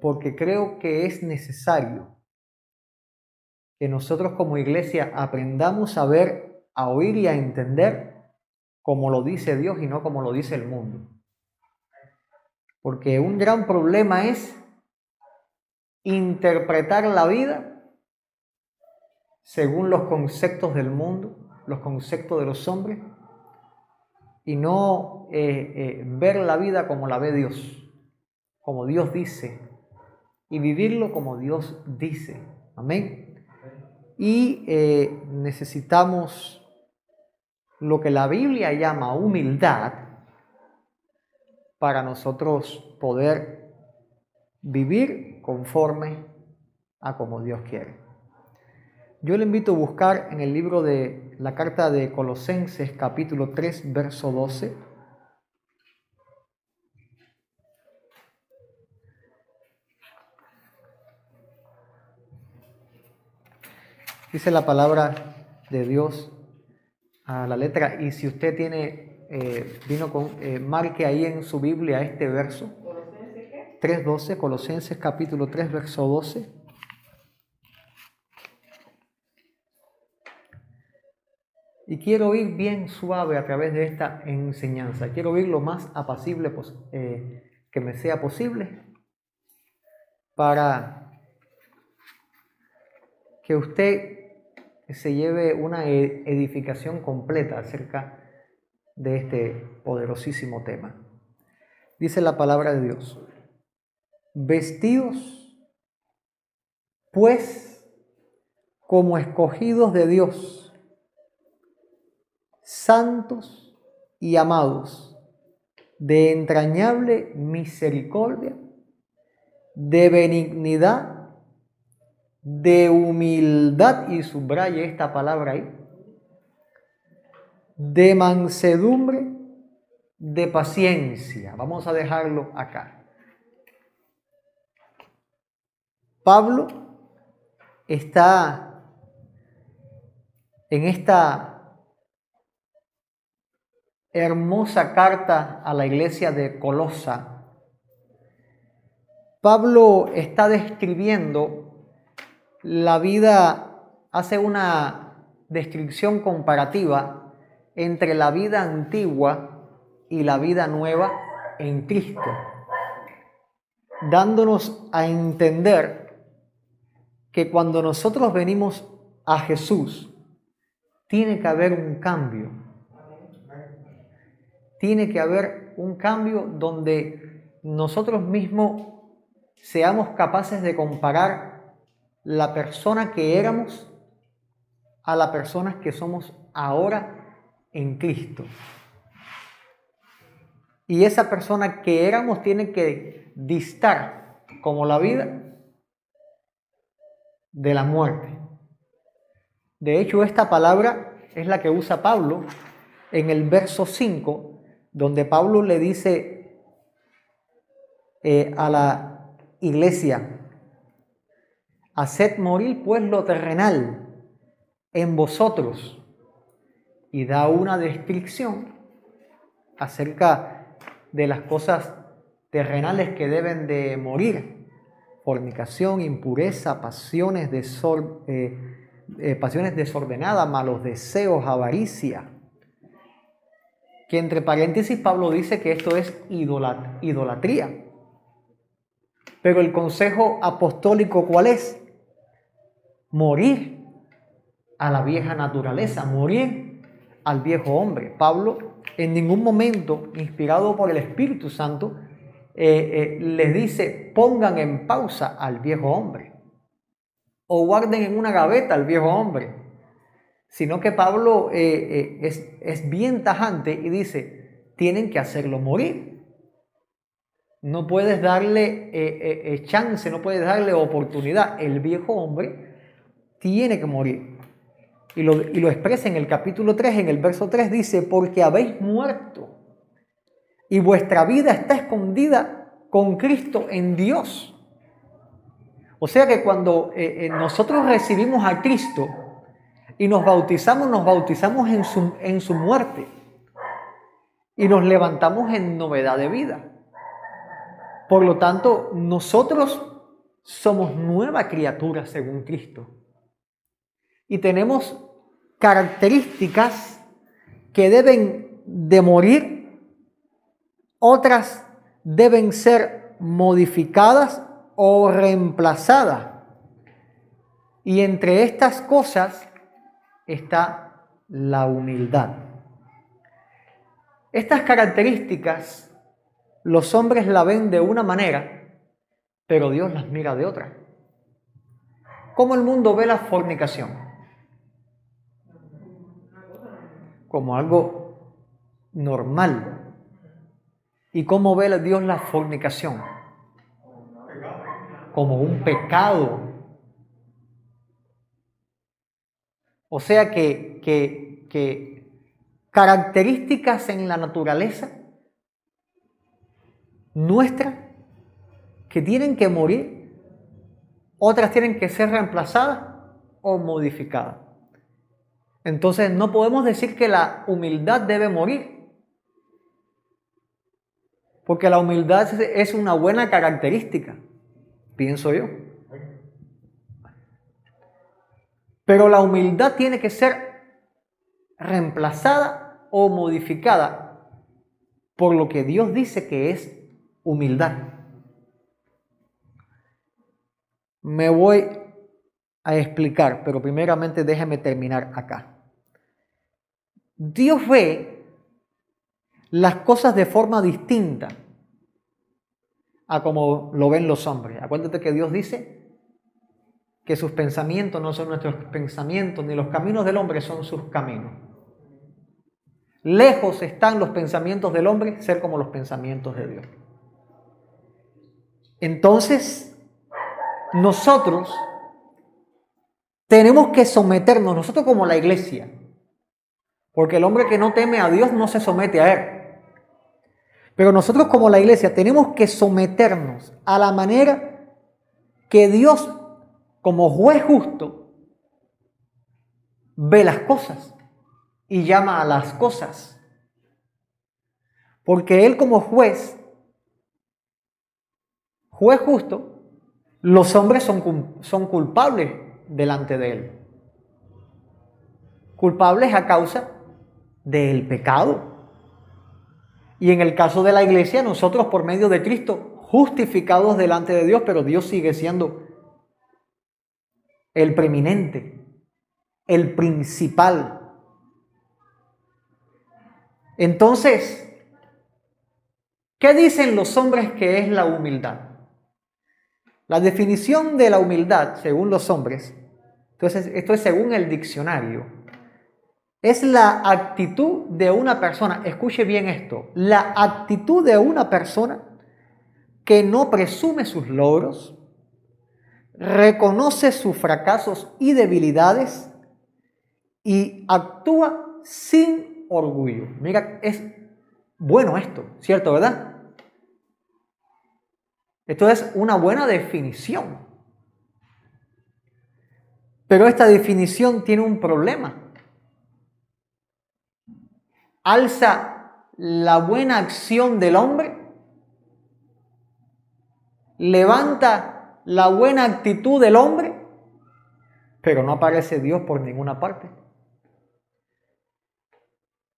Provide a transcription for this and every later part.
porque creo que es necesario que nosotros como iglesia aprendamos a ver, a oír y a entender como lo dice Dios y no como lo dice el mundo. Porque un gran problema es interpretar la vida según los conceptos del mundo, los conceptos de los hombres, y no ver la vida como la ve Dios, como Dios dice, y vivirlo como Dios dice. Amén. Y necesitamos lo que la Biblia llama humildad para nosotros poder vivir conforme a como Dios quiere. Yo le invito a buscar en el libro de la carta de Colosenses capítulo 3 verso 12. Dice la palabra de Dios a la letra, y si usted marque ahí en su Biblia este verso. ¿Colosenses qué? 3:12, Colosenses capítulo 3 verso 12. Y quiero ir bien suave a través de esta enseñanza. Quiero ir lo más apacible que me sea posible para que usted se lleve una edificación completa acerca de este poderosísimo tema. Dice la palabra de Dios: vestidos pues como escogidos de Dios, santos y amados, de entrañable misericordia, de benignidad, de humildad, y subraye esta palabra ahí, de mansedumbre, de paciencia. Vamos a dejarlo acá. Pablo está en esta hermosa carta a la iglesia de Colosa. Pablo está describiendo la vida, hace una descripción comparativa entre la vida antigua y la vida nueva en Cristo, dándonos a entender que cuando nosotros venimos a Jesús, tiene que haber un cambio. Tiene que haber un cambio donde nosotros mismos seamos capaces de comparar la persona que éramos a la persona que somos ahora en Cristo. Y esa persona que éramos tiene que distar como la vida de la muerte. De hecho, esta palabra es la que usa Pablo en el verso 5, donde Pablo le dice a la iglesia: haced morir pues lo terrenal en vosotros, y da una descripción acerca de las cosas terrenales que deben de morir: fornicación, impureza, pasiones desordenadas, malos deseos, avaricia. Que entre paréntesis Pablo dice que esto es idolatría. Pero el consejo apostólico, ¿cuál es? Morir a la vieja naturaleza, morir al viejo hombre. Pablo en ningún momento, inspirado por el Espíritu Santo, les dice: pongan en pausa al viejo hombre o guarden en una gaveta al viejo hombre. Sino que Pablo es bien tajante y dice: tienen que hacerlo morir. No puedes darle chance, no puedes darle oportunidad. El viejo hombre tiene que morir. Y lo expresa en el capítulo 3, en el verso 3, dice: porque habéis muerto y vuestra vida está escondida con Cristo en Dios. O sea que cuando nosotros recibimos a Cristo y nos bautizamos en su muerte y nos levantamos en novedad de vida. Por lo tanto, nosotros somos nueva criatura según Cristo. Y tenemos características que deben de morir, otras deben ser modificadas o reemplazadas. Y entre estas cosas está la humildad. Estas características los hombres la ven de una manera, pero Dios las mira de otra. ¿Cómo el mundo ve la fornicación? Como algo normal. ¿Y cómo ve Dios la fornicación? Como un pecado. O sea que características en la naturaleza nuestra que tienen que morir, otras tienen que ser reemplazadas o modificadas. Entonces no podemos decir que la humildad debe morir, porque la humildad es una buena característica, pienso yo. Pero la humildad tiene que ser reemplazada o modificada por lo que Dios dice que es humildad. Me voy a explicar, pero primeramente déjeme terminar acá. Dios ve las cosas de forma distinta a como lo ven los hombres. Acuérdate que Dios dice que sus pensamientos no son nuestros pensamientos, ni los caminos del hombre son sus caminos. Lejos están los pensamientos del hombre ser como los pensamientos de Dios. Entonces, nosotros tenemos que someternos, nosotros como la iglesia, porque el hombre que no teme a Dios no se somete a Él. Pero nosotros como la iglesia tenemos que someternos a la manera que Dios, como juez justo, ve las cosas y llama a las cosas. Porque Él como juez justo, los hombres son culpables delante de Él. Culpables a causa del pecado. Y en el caso de la iglesia, nosotros por medio de Cristo, justificados delante de Dios, pero Dios sigue siendo el preeminente, el principal. Entonces, ¿qué dicen los hombres que es la humildad? La definición de la humildad, según los hombres, entonces esto es según el diccionario, es la actitud de una persona, escuche bien esto, la actitud de una persona que no presume sus logros, reconoce sus fracasos y debilidades y actúa sin orgullo. Mira, es bueno esto, ¿cierto, verdad? Esto es una buena definición. Pero esta definición tiene un problema. Alza la buena acción del hombre, levanta la buena actitud del hombre, pero no aparece Dios por ninguna parte.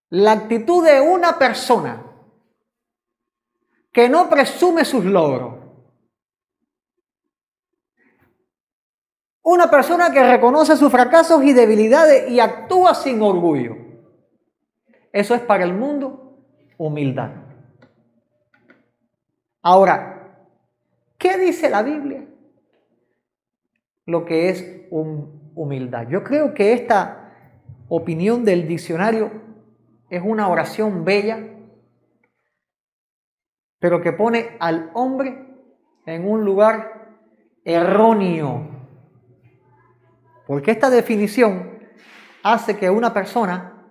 La actitud de una persona que no presume sus logros, una persona que reconoce sus fracasos y debilidades y actúa sin orgullo, eso es para el mundo humildad. Ahora, ¿qué dice la Biblia? Lo que es humildad. Yo creo que esta opinión del diccionario es una oración bella, pero que pone al hombre en un lugar erróneo. Porque esta definición hace que una persona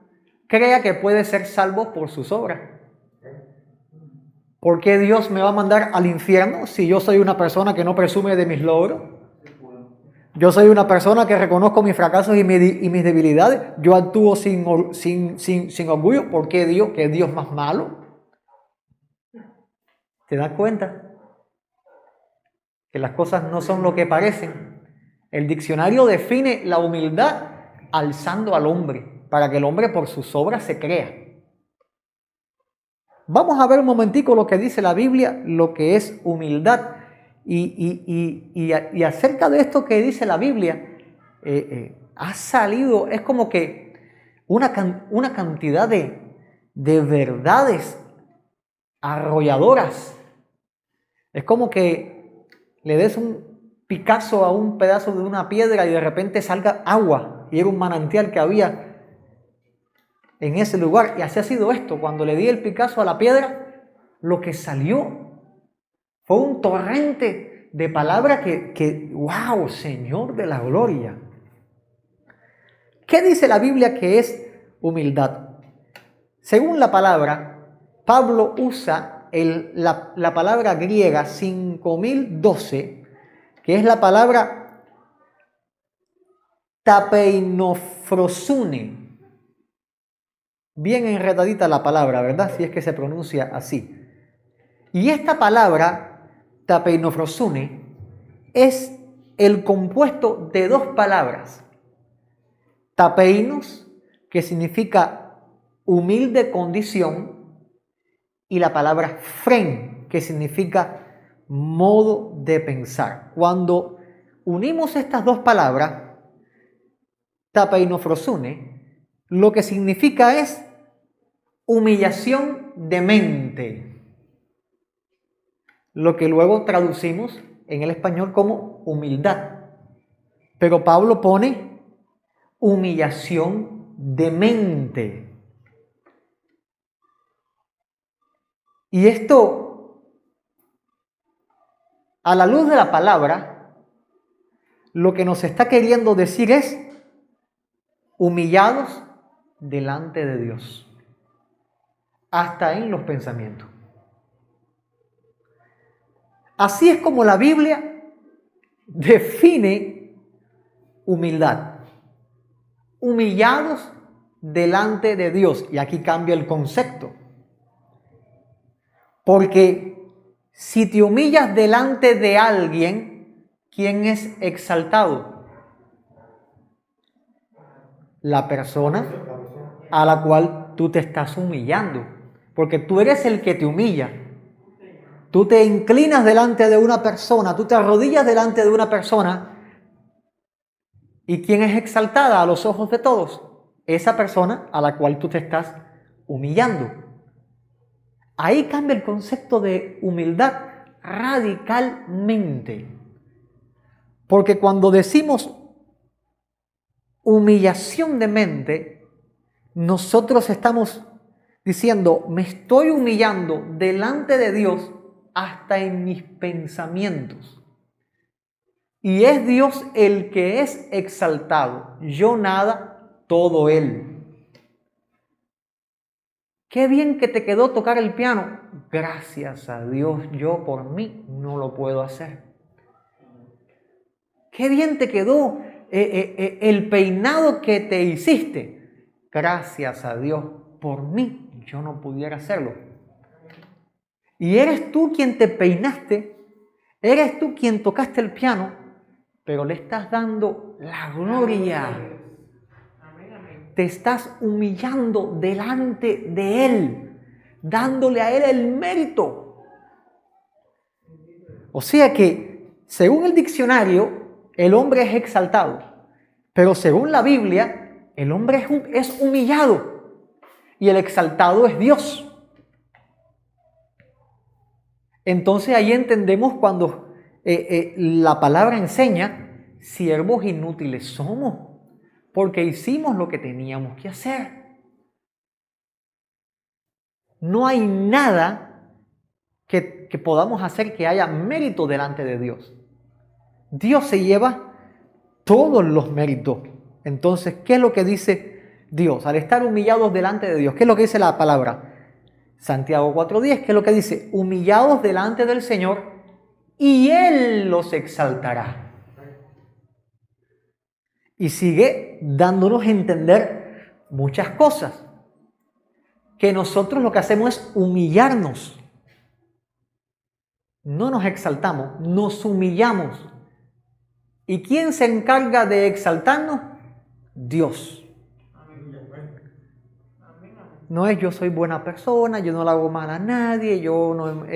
crea que puede ser salvo por sus obras. ¿Por qué Dios me va a mandar al infierno si yo soy una persona que no presume de mis logros? Yo soy una persona que reconozco mis fracasos y mis debilidades. Yo actúo sin orgullo. ¿Por qué Dios? ¿Que es Dios más malo? ¿Te das cuenta? que las cosas no son lo que parecen. El diccionario define la humildad alzando al hombre, para que el hombre por sus obras se crea. Vamos a ver un momentico lo que dice la Biblia, lo que es humildad. Y acerca de esto que dice la Biblia, ha salido, es como que una cantidad de verdades arrolladoras. Es como que le des un picazo a un pedazo de una piedra y de repente salga agua, y era un manantial que había en ese lugar. Y así ha sido esto. Cuando le di el picazo a la piedra, lo que salió fue un torrente de palabra que ¡wow! Señor de la gloria. ¿Qué dice la Biblia que es humildad? Según la palabra, Pablo usa la palabra griega 5012, que es la palabra tapeinofrosune. Bien enredadita la palabra, ¿verdad? Si es que se pronuncia así. Y esta palabra, tapeinofrosune, es el compuesto de dos palabras. Tapeinos, que significa humilde condición, y la palabra fren, que significa modo de pensar. Cuando unimos estas dos palabras, tapeinofrosune, lo que significa es humillación de mente, lo que luego traducimos en el español como humildad. Pero Pablo pone humillación de mente. Y esto, a la luz de la palabra, lo que nos está queriendo decir es humillados delante de Dios, hasta en los pensamientos. Así es como la Biblia define humildad. Humillados delante de Dios. Y aquí cambia el concepto. Porque si te humillas delante de alguien, ¿quién es exaltado? La persona a la cual tú te estás humillando. Porque tú eres el que te humilla. Tú te inclinas delante de una persona, tú te arrodillas delante de una persona. ¿Y quién es exaltada a los ojos de todos? Esa persona a la cual tú te estás humillando. Ahí cambia el concepto de humildad radicalmente. Porque cuando decimos humillación de mente, nosotros estamos diciendo, me estoy humillando delante de Dios hasta en mis pensamientos. Y es Dios el que es exaltado, yo nada, todo Él. Qué bien que te quedó tocar el piano. Gracias a Dios, yo por mí no lo puedo hacer. Qué bien te quedó el peinado que te hiciste. Gracias a Dios, por mí yo no pudiera hacerlo. Y eres tú quien te peinaste, eres tú quien tocaste el piano, pero le estás dando la gloria. Te estás humillando delante de Él, dándole a Él el mérito. O sea que, según el diccionario, el hombre es exaltado, pero según la Biblia, el hombre es humillado y el exaltado es Dios. Entonces ahí entendemos cuando la palabra enseña, siervos inútiles somos, porque hicimos lo que teníamos que hacer. No hay nada que podamos hacer que haya mérito delante de Dios. Dios se lleva todos los méritos. Entonces, ¿qué es lo que dice Dios? Al estar humillados delante de Dios, ¿qué es lo que dice la palabra? Santiago 4:10, ¿qué es lo que dice? Humillados delante del Señor y Él los exaltará. Y sigue dándonos a entender muchas cosas. Que nosotros lo que hacemos es humillarnos. no nos exaltamos, nos humillamos. ¿Y quién se encarga de exaltarnos? Dios. No es yo soy buena persona, yo no le hago mal a nadie, yo no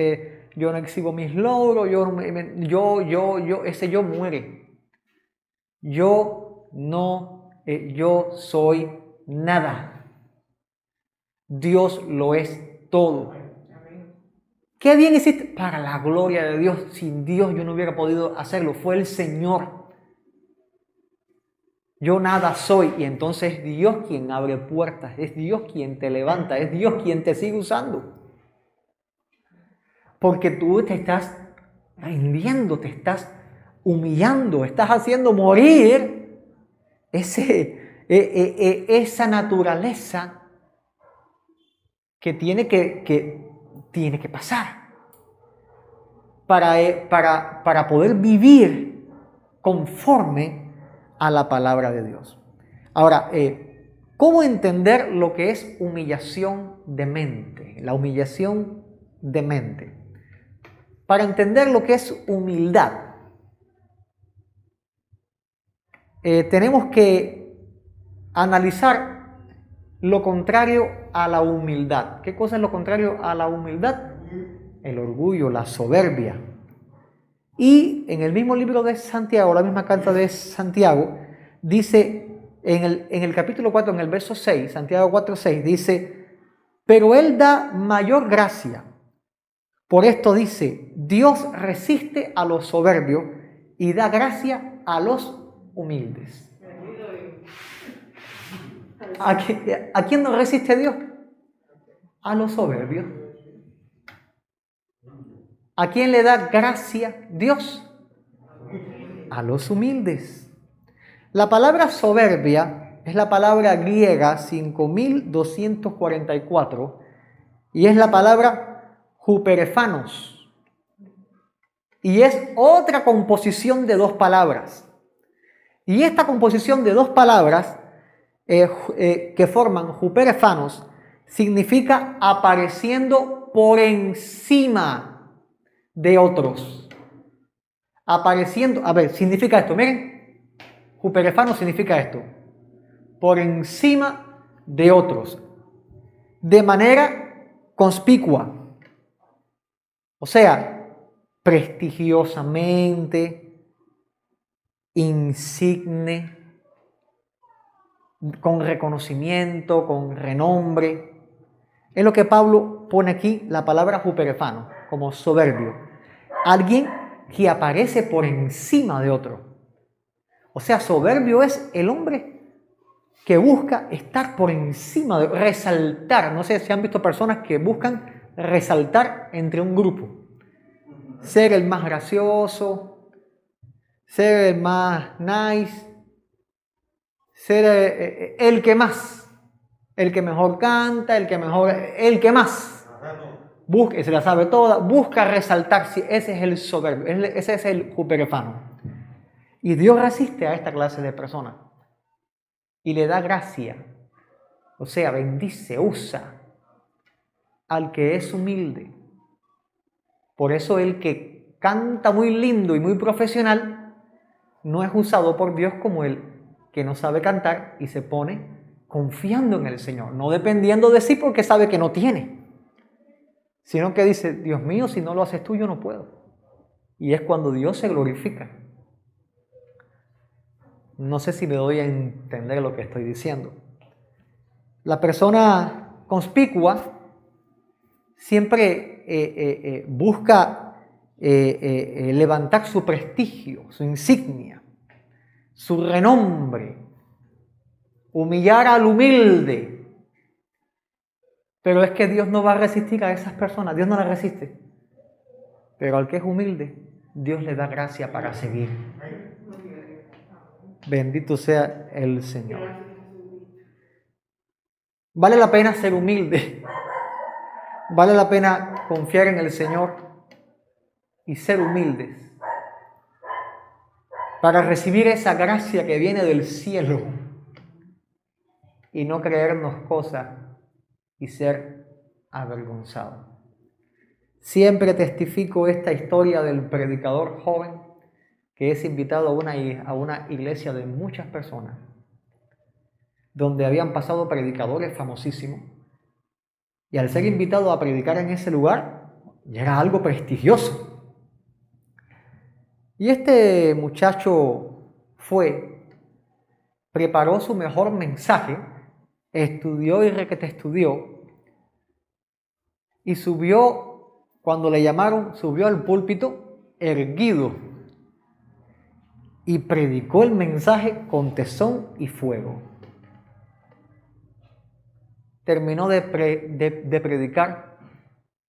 exhibo mis logros, ese yo muere. Yo soy nada. Dios lo es todo. ¿Qué bien hiciste? Para la gloria de Dios. Sin Dios yo no hubiera podido hacerlo. Fue el Señor. Yo nada soy. Y entonces es Dios quien abre puertas. Es Dios quien te levanta. Es Dios quien te sigue usando. Porque tú te estás rindiendo, te estás humillando, estás haciendo morir esa naturaleza que tiene que pasar para poder vivir conforme a la palabra de Dios. Ahora, ¿cómo entender lo que es humillación de mente? La humillación de mente. Para entender lo que es humildad, tenemos que analizar lo contrario a la humildad. ¿Qué cosa es lo contrario a la humildad? El orgullo, la soberbia. Y en el mismo libro de Santiago, la misma carta de Santiago, dice en el capítulo 4, en el verso 6, Santiago 4:6, dice, pero Él da mayor gracia. Por esto dice, Dios resiste a los soberbios y da gracia a los humildes. ¿A quién no resiste Dios? A los soberbios. ¿A quién le da gracia Dios? A los humildes. La palabra soberbia es la palabra griega 5244 y es la palabra huperefanos. Y es otra composición de dos palabras. Y esta composición de dos palabras que forman huperefanos significa apareciendo por encima de otros. Apareciendo, significa esto, miren, huperefano significa esto, por encima de otros, de manera conspicua, o sea, prestigiosamente, insigne, con reconocimiento, con renombre. Es lo que Pablo pone aquí, la palabra huperefano, como soberbio. Alguien que aparece por encima de otro. O sea, soberbio es el hombre que busca estar por encima, de resaltar. No sé si han visto personas que buscan resaltar entre un grupo. Ser el más gracioso, ser el más nice, ser el que más, el que mejor canta, el que más. Busca, se la sabe toda, busca resaltar, si ese es el soberbio, ese es el huperefano. Y Dios resiste a esta clase de personas y le da gracia, o sea, bendice, usa al que es humilde. Por eso el que canta muy lindo y muy profesional no es usado por Dios como el que no sabe cantar y se pone confiando en el Señor, no dependiendo de sí porque sabe que no tiene, sino que dice, Dios mío, si no lo haces tú, yo no puedo. Y es cuando Dios se glorifica. No sé si me doy a entender lo que estoy diciendo. La persona conspicua siempre busca levantar su prestigio, su insignia, su renombre, humillar al humilde. Pero es que Dios no va a resistir a esas personas, Dios no las resiste. Pero al que es humilde, Dios le da gracia para seguir. Bendito sea el Señor. Vale la pena ser humilde. Vale la pena confiar en el Señor y ser humildes para recibir esa gracia que viene del cielo y no creernos cosas y ser avergonzados. Siempre testifico esta historia del predicador joven que es invitado a una iglesia de muchas personas, donde habían pasado predicadores famosísimos, y al ser invitado a predicar en ese lugar, ya era algo prestigioso. Y este muchacho preparó su mejor mensaje, estudió y requete estudió, y subió, cuando le llamaron, subió al púlpito erguido y predicó el mensaje con tesón y fuego. Terminó de predicar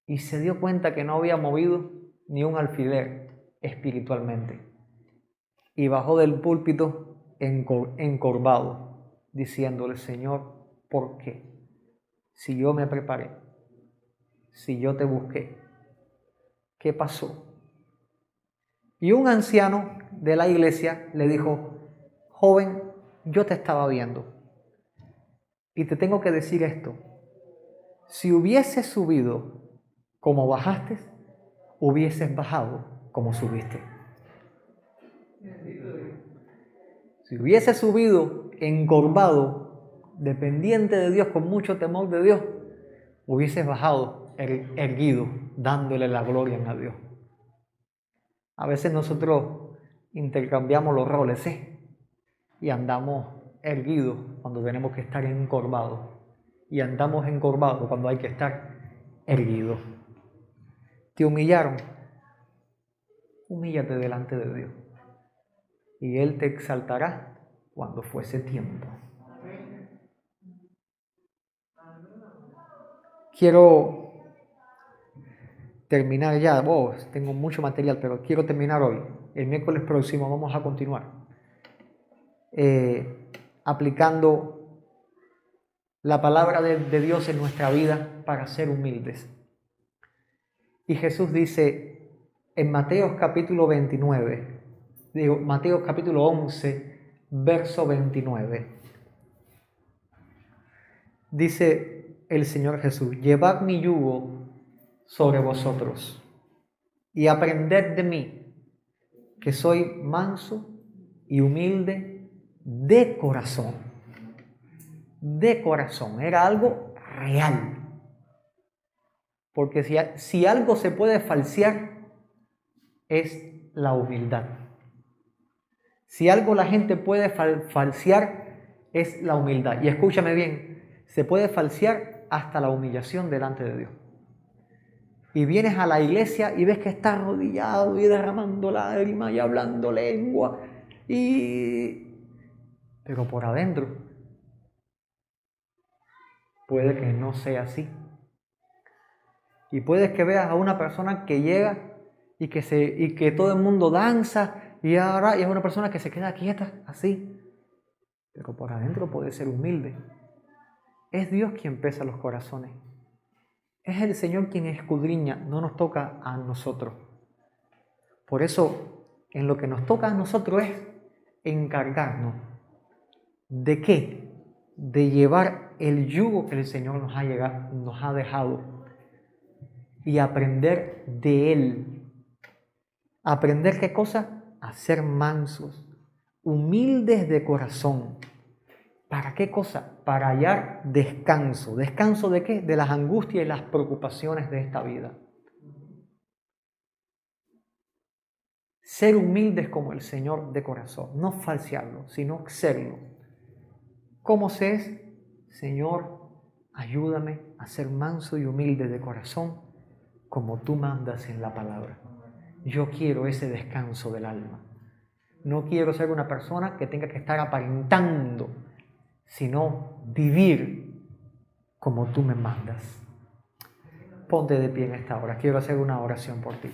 y se dio cuenta que no había movido ni un alfiler espiritualmente. Y bajó del púlpito encorvado, diciéndole: Señor, ¿por qué? Si yo me preparé, si yo te busqué, ¿qué pasó? Y un anciano de la iglesia le dijo: joven, yo te estaba viendo y te tengo que decir esto: si hubieses subido como bajaste, hubieses bajado como subiste. Si hubieses subido encorvado, dependiente de Dios, con mucho temor de Dios, hubieses bajado erguido, dándole la gloria a Dios. A veces nosotros intercambiamos los roles, y andamos erguidos cuando tenemos que estar encorvados, y andamos encorvados cuando hay que estar erguidos. ¿Te humillaron? Humíllate delante de Dios y Él te exaltará cuando fuese tiempo. Quiero terminar ya. Tengo mucho material, pero quiero terminar hoy. El miércoles próximo vamos a continuar aplicando la palabra de Dios en nuestra vida para ser humildes. Y Jesús dice en Mateo capítulo 11, verso 29. Dice el Señor Jesús: llevad mi yugo sobre vosotros y aprended de mí, que soy manso y humilde de corazón. De corazón, era algo real. Porque si algo se puede falsear, es la humildad. Si algo la gente puede falsear, es la humildad. Y escúchame bien, se puede falsear hasta la humillación delante de Dios. Y vienes a la iglesia y ves que está arrodillado y derramando lágrimas y hablando lengua, pero por adentro puede que no sea así. Y puedes que veas a una persona que llega y que todo el mundo danza y ahora es una persona que se queda quieta así, pero por adentro puede ser humilde. Es Dios quien pesa los corazones. Es el Señor quien escudriña, no nos toca a nosotros. Por eso, en lo que nos toca a nosotros es encargarnos. ¿De qué? De llevar el yugo que el Señor nos ha dejado y aprender de Él. ¿Aprender qué cosa? A ser mansos, humildes de corazón. ¿Para qué cosa? Para hallar descanso. ¿Descanso de qué? De las angustias y las preocupaciones de esta vida. Ser humildes como el Señor de corazón. No falsearlo, sino serlo. ¿Cómo se es? Señor, ayúdame a ser manso y humilde de corazón como tú mandas en la palabra. Yo quiero ese descanso del alma. No quiero ser una persona que tenga que estar aparentando, sino vivir como tú me mandas. Ponte de pie en esta hora. Quiero hacer una oración por ti.